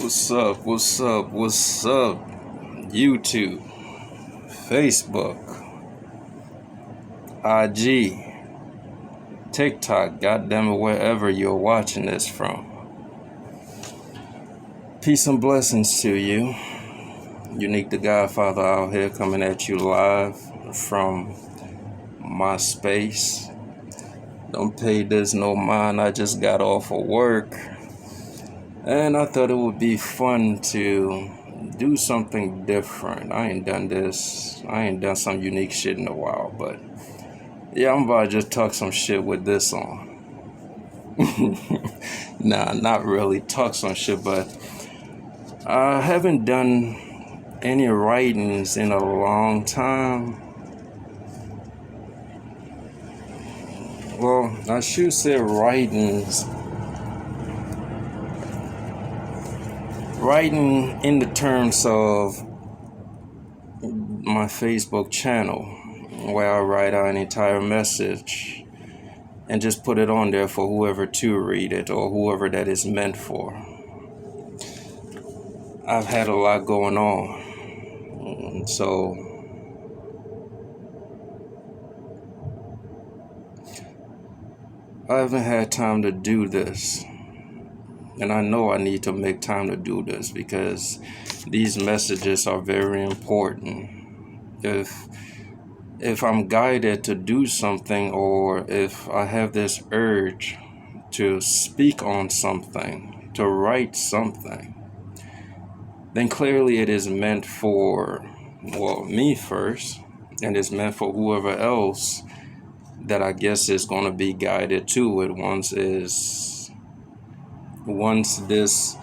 What's up? What's up? What's up? YouTube, Facebook, IG, TikTok, goddammit, wherever you're watching this from. Peace and blessings to you. Unique the Godfather out here coming at you live from my space. Don't pay this no mind. I just got off of work. And I thought it would be fun to do something different. I ain't done some unique shit in a while, but yeah, I'm about to just talk some shit with this on. Nah, not really talk some shit, but I haven't done any writings in a long time. Well, I should say writings. Writing in the terms of my Facebook channel, where I write out an entire message and just put it on there for whoever to read it or whoever that is meant for. I've had a lot going on, so I haven't had time to do this. And I know I need to make time to do this because these messages are very important. If I'm guided to do something, or if I have this urge to speak on something, to write something, then clearly it is meant for, well, me first, and it's meant for whoever else that I guess is going to be guided to it once this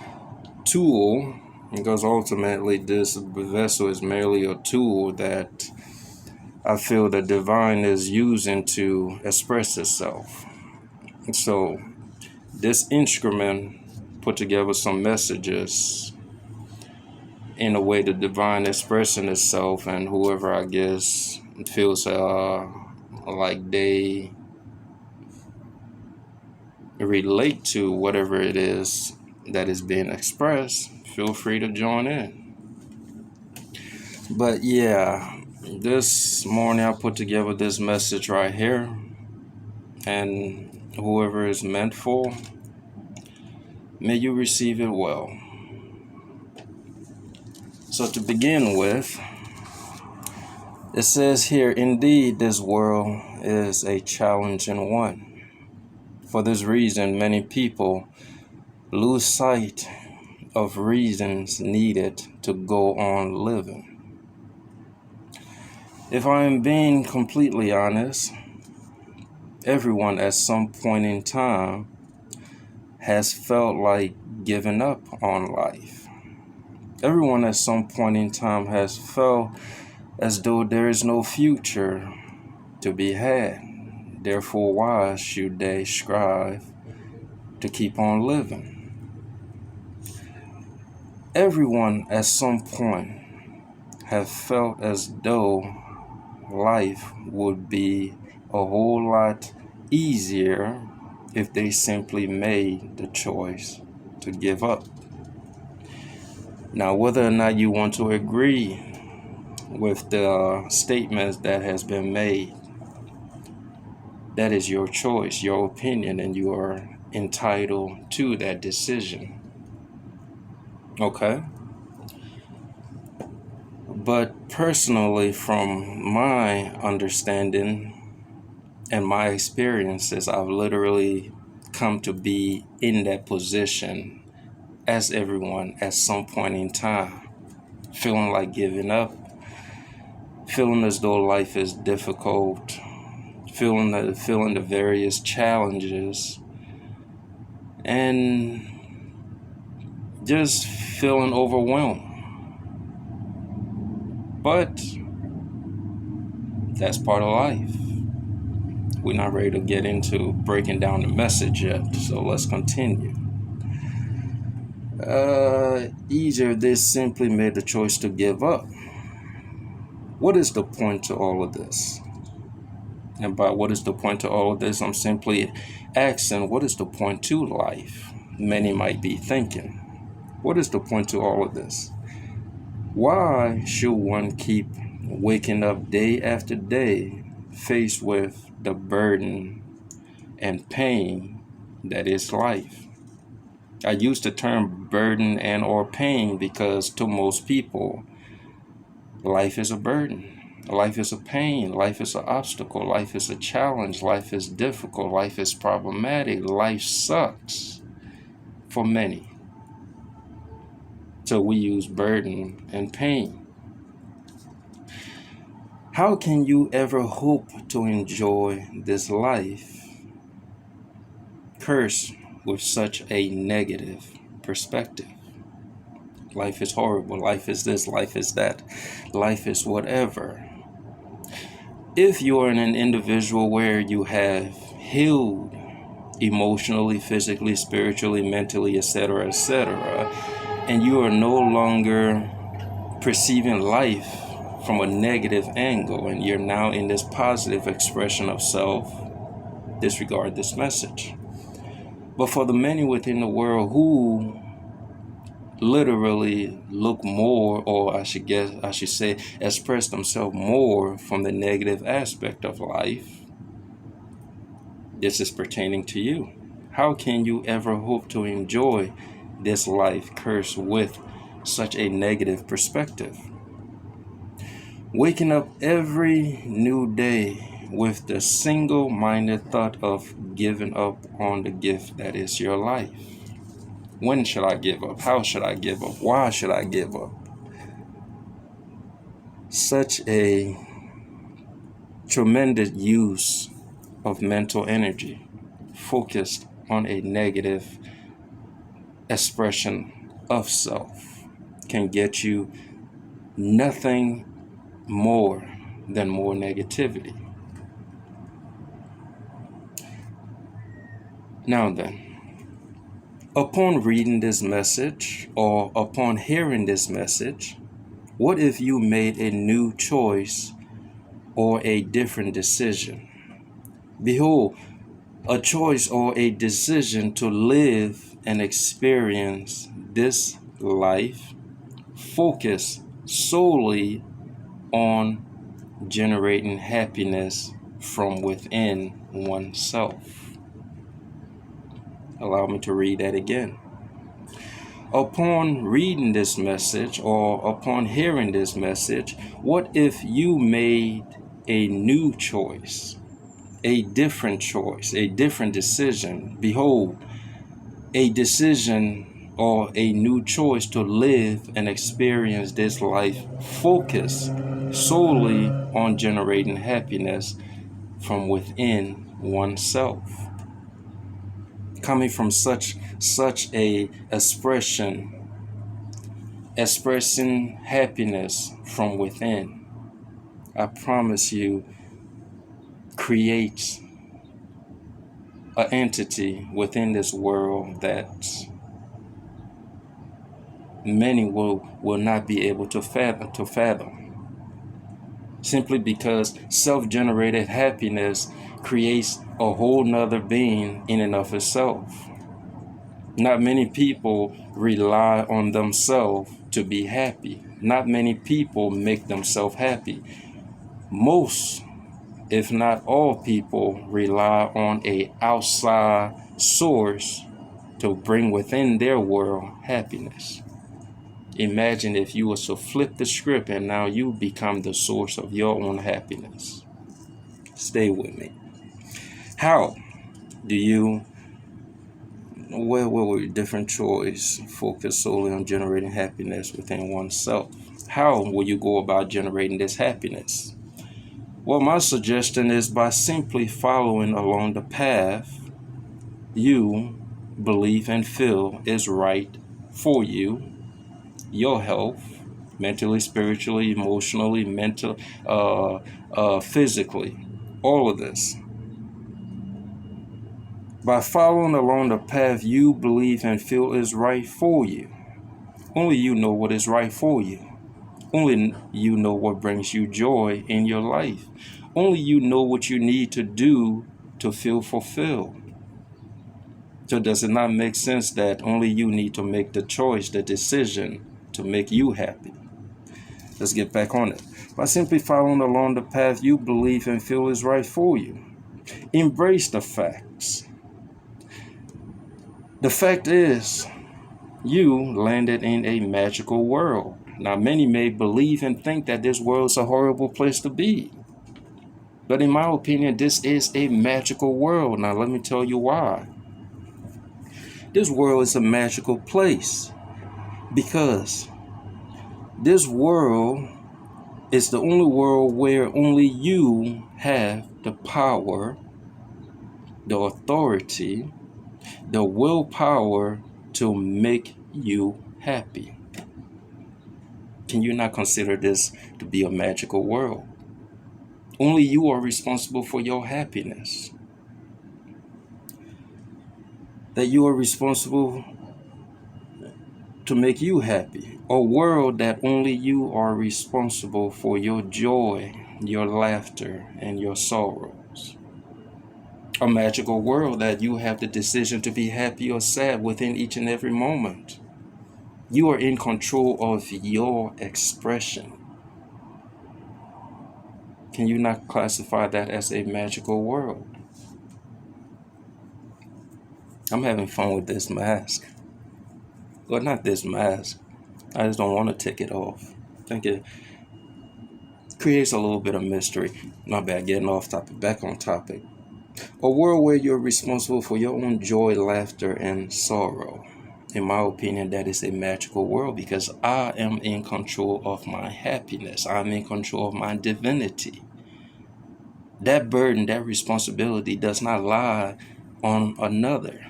tool, because ultimately this vessel is merely a tool that I feel the divine is using to express itself. So this instrument put together some messages in a way the divine expressing itself, and whoever I guess feels like they relate to whatever it is that is being expressed, feel free to join in. But yeah, this morning I put together this message right here, and whoever is meant for, may you receive it well. So to begin with, it says here, indeed this world is a challenging one. For this reason, many people lose sight of reasons needed to go on living. If I am being completely honest, everyone at some point in time has felt like giving up on life. Everyone at some point in time has felt as though there is no future to be had. Therefore, why should they strive to keep on living? Everyone at some point have felt as though life would be a whole lot easier if they simply made the choice to give up. Now, whether or not you want to agree with the statements that has been made, that is your choice, your opinion, and you are entitled to that decision. Okay? But personally, from my understanding and my experiences, I've literally come to be in that position as everyone at some point in time, feeling like giving up, feeling as though life is difficult, feeling the various challenges, and just feeling overwhelmed. But that's part of life. We're not ready to get into breaking down the message yet, so let's continue. Either they simply made the choice to give up. What is the point to all of this? And by what is the point to all of this, I'm simply asking, what is the point to life? Many might be thinking. What is the point to all of this? Why should one keep waking up day after day faced with the burden and pain that is life? I use the term burden and or pain because to most people, life is a burden. Life is a pain. Life is an obstacle. Life is a challenge. Life is difficult. Life is problematic. Life sucks for many. So we use burden and pain. How can you ever hope to enjoy this life cursed with such a negative perspective? Life is horrible. Life is this. Life is that. Life is whatever. If you're an individual where you have healed emotionally, physically, spiritually, mentally, etc., and you are no longer perceiving life from a negative angle, and you're now in this positive expression of self, disregard this message. But for the many within the world who literally look more, or I should say, express themselves more from the negative aspect of life, this is pertaining to you. How can you ever hope to enjoy this life cursed with such a negative perspective? Waking up every new day with the single-minded thought of giving up on the gift that is your life. When should I give up? How should I give up? Why should I give up? Such a tremendous use of mental energy focused on a negative expression of self can get you nothing more than more negativity. Now then, upon reading this message or upon hearing this message, what if you made a new choice or a different decision? Behold, a choice or a decision to live and experience this life focused solely on generating happiness from within oneself. Allow me to read that again. Upon reading this message or upon hearing this message, what if you made a new choice, a different choice, a different decision? Behold, a decision or a new choice to live and experience this life focused solely on generating happiness from within oneself. Coming from such a expressing happiness from within, I promise you, creates an entity within this world that many will not be able to fathom. Simply because self-generated happiness creates a whole nother being in and of itself. Not many people rely on themselves to be happy. Not many people make themselves happy. Most, if not all people, rely on an outside source to bring within their world happiness. Imagine if you were to flip the script and now you become the source of your own happiness. Stay with me. How do you, well, different choice, focus solely on generating happiness within oneself? How will you go about generating this happiness? Well, my suggestion is by simply following along the path you believe and feel is right for you, your health, mentally, spiritually, emotionally, physically, all of this. By following along the path you believe and feel is right for you. Only you know what is right for you. Only you know what brings you joy in your life. Only you know what you need to do to feel fulfilled. So does it not make sense that only you need to make the choice, the decision to make you happy? Let's get back on it. By simply following along the path you believe and feel is right for you. Embrace the facts. The fact is, you landed in a magical world. Now, many may believe and think that this world is a horrible place to be. But in my opinion, this is a magical world. Now, let me tell you why. This world is a magical place because this world is the only world where only you have the power, the authority, the willpower to make you happy. Can you not consider this to be a magical world? Only you are responsible for your happiness. That you are responsible to make you happy. A world that only you are responsible for your joy, your laughter, and your sorrows. A magical world that you have the decision to be happy or sad within each and every moment. You are in control of your expression. Can you not classify that as a magical world? I'm having fun with this mask. Well, not this mask. I just don't want to take it off. I think it creates a little bit of mystery. Not bad, getting off topic, back on topic. A world where you're responsible for your own joy, laughter, and sorrow. In my opinion, that is a magical world because I am in control of my happiness. I'm in control of my divinity. That burden, that responsibility does not lie on another.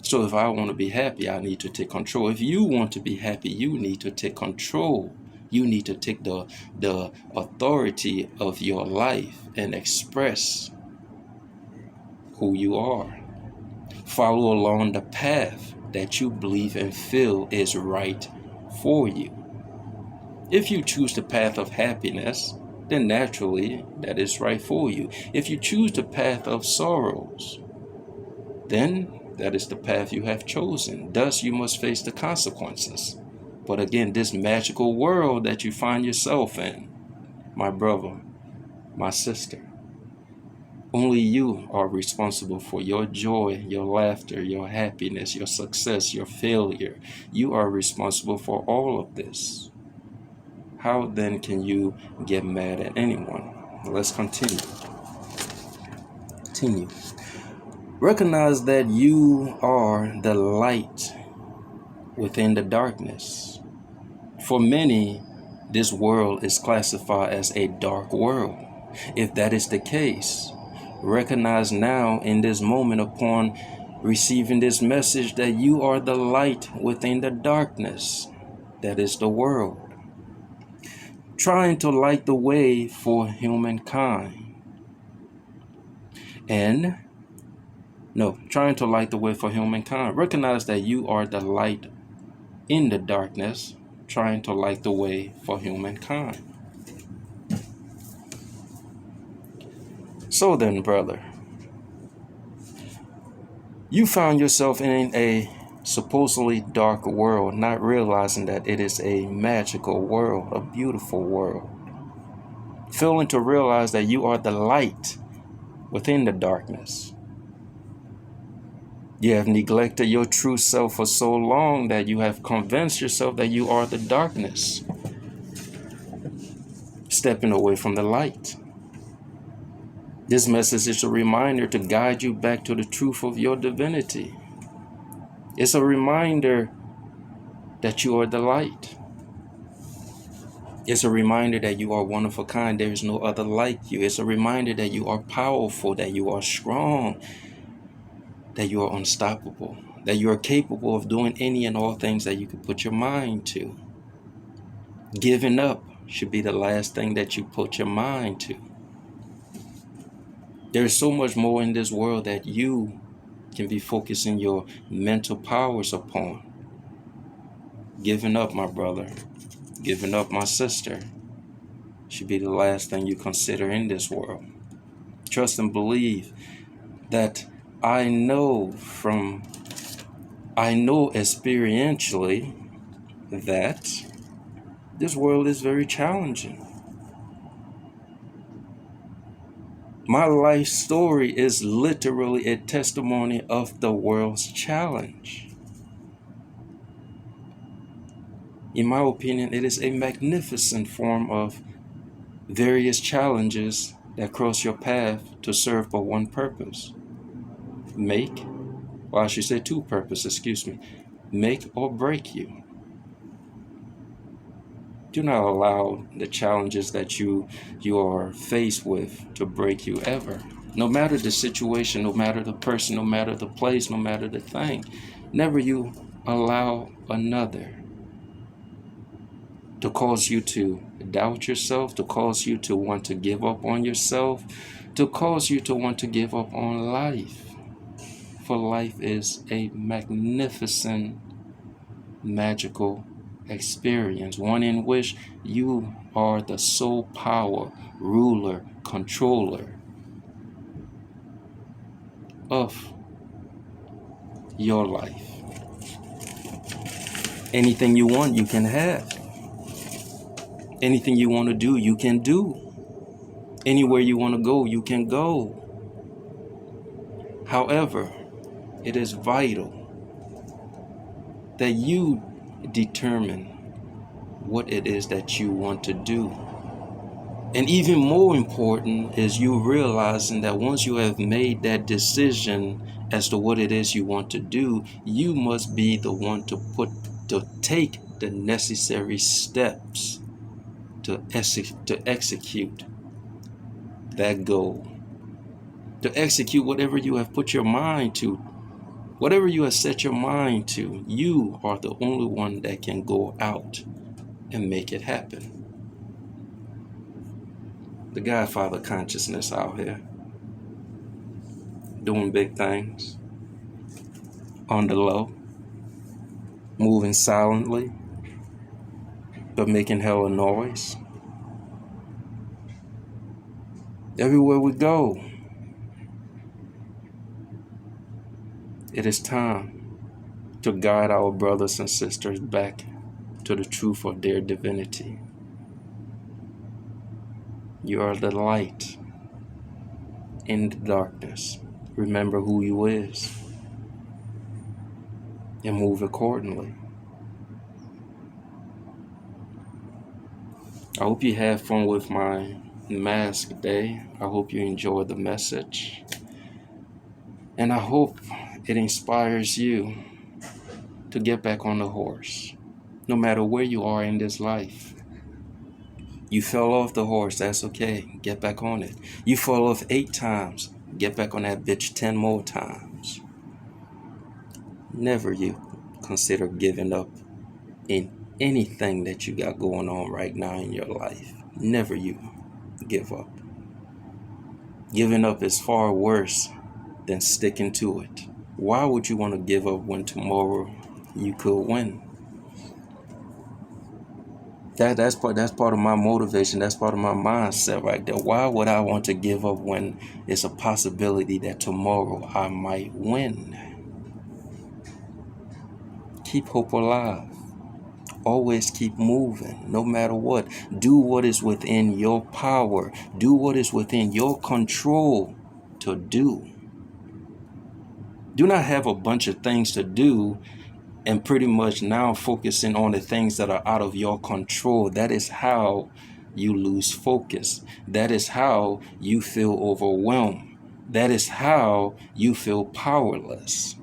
So if I want to be happy, I need to take control. If you want to be happy, you need to take control. You need to take the authority of your life and express who you are. Follow along the path that you believe and feel is right for you. If you choose the path of happiness, then naturally that is right for you. If you choose the path of sorrows, then that is the path you have chosen. Thus, you must face the consequences. But again, this magical world that you find yourself in, my brother, my sister, only you are responsible for your joy, your laughter, your happiness, your success, your failure. You are responsible for all of this. How then can you get mad at anyone? Let's continue. Recognize that you are the light within the darkness. For many, this world is classified as a dark world. If that is the case, recognize now in this moment upon receiving this message that you are the light within the darkness. That is the world. Trying to light the way for humankind. Trying to light the way for humankind. Recognize that you are the light in the darkness, trying to light the way for humankind. So then, brother, you found yourself in a supposedly dark world, not realizing that it is a magical world, a beautiful world. Failing to realize that you are the light within the darkness. You have neglected your true self for so long that you have convinced yourself that you are the darkness, stepping away from the light. This message is a reminder to guide you back to the truth of your divinity. It's a reminder that you are the light. It's a reminder that you are one of a kind. There is no other like you. It's a reminder that you are powerful, that you are strong, that you are unstoppable, that you are capable of doing any and all things that you could put your mind to. Giving up should be the last thing that you put your mind to. There is so much more in this world that you can be focusing your mental powers upon. Giving up, my brother, giving up, my sister, should be the last thing you consider in this world. Trust and believe that I know experientially that this world is very challenging. My life story is literally a testimony of the world's challenge. In my opinion, it is a magnificent form of various challenges that cross your path to serve but one purpose. I should say two purposes, make or break you. Do not allow the challenges that you are faced with to break you ever. No matter the situation, no matter the person, no matter the place, no matter the thing, never you allow another to cause you to doubt yourself, to cause you to want to give up on yourself, to cause you to want to give up on life. For life is a magnificent, magical experience, one in which you are the sole power, ruler, controller of your life. Anything you want, you can have. Anything you want to do, you can do. Anywhere you want to go, you can go. However, it is vital that you determine what it is that you want to do. And even more important is you realizing that once you have made that decision as to what it is you want to do, you must be the one to take the necessary steps to execute that goal, to execute whatever you have put your mind to, whatever you have set your mind to. You are the only one that can go out and make it happen. The Godfather consciousness out here, doing big things, on the low, moving silently, but making hella noise. Everywhere we go, it is time to guide our brothers and sisters back to the truth of their divinity. You are the light in the darkness. Remember who you is and move accordingly. I hope you had fun with my mask day. I hope you enjoyed the message. And I hope it inspires you to get back on the horse, no matter where you are in this life. You fell off the horse, that's okay. Get back on it. You fell off 8 times. Get back on that bitch 10 more times. Never you consider giving up in anything that you got going on right now in your life. Never you give up. Giving up is far worse than sticking to it. Why would you want to give up when tomorrow you could win? That's part of my motivation. That's part of my mindset right there. Why would I want to give up when it's a possibility that tomorrow I might win? Keep hope alive. Always keep moving, no matter what. Do what is within your power. Do what is within your control to do. Do not have a bunch of things to do and pretty much now focusing on the things that are out of your control. That is how you lose focus. That is how you feel overwhelmed. That is how you feel powerless.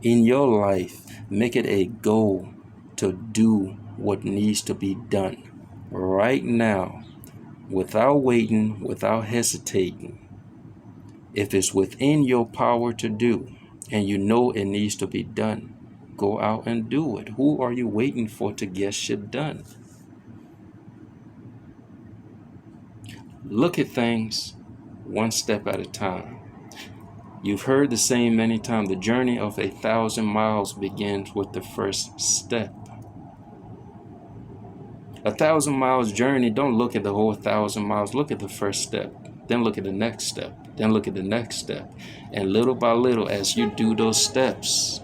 In your life, make it a goal to do what needs to be done right now, without waiting, without hesitating. If it's within your power to do, and you know it needs to be done, go out and do it. Who are you waiting for to get shit done? Look at things one step at a time. You've heard the saying many times, the journey of 1,000 miles begins with the first step. 1,000 miles journey, don't look at the whole 1,000 miles. Look at the first step. Then look at the next step. Then look at the next step. And little by little, as you do those steps,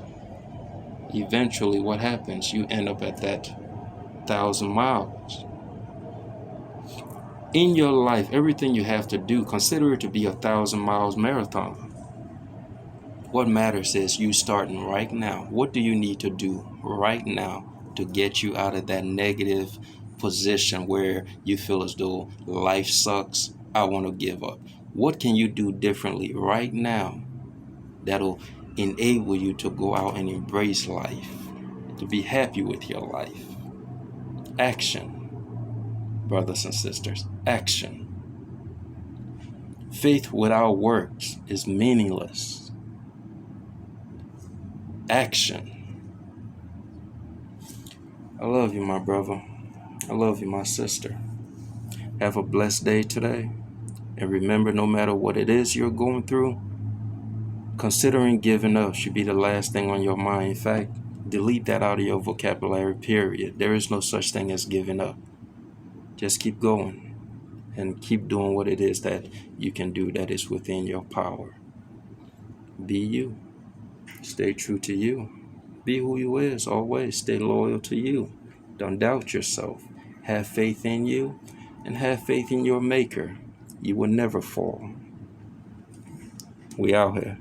eventually what happens? You end up at that 1,000 miles. In your life, everything you have to do, consider it to be a 1,000 miles marathon. What matters is you starting right now. What do you need to do right now to get you out of that negative position where you feel as though life sucks, I want to give up? What can you do differently right now that'll enable you to go out and embrace life, to be happy with your life? Action, brothers and sisters, action. Faith without works is meaningless. Action. I love you, my brother. I love you, my sister. Have a blessed day today. And remember, no matter what it is you're going through, considering giving up should be the last thing on your mind. In fact, delete that out of your vocabulary, period. There is no such thing as giving up. Just keep going and keep doing what it is that you can do that is within your power. Be you. Stay true to you. Be who you is always. Stay loyal to you. Don't doubt yourself. Have faith in you and have faith in your maker. You will never fall. We out here.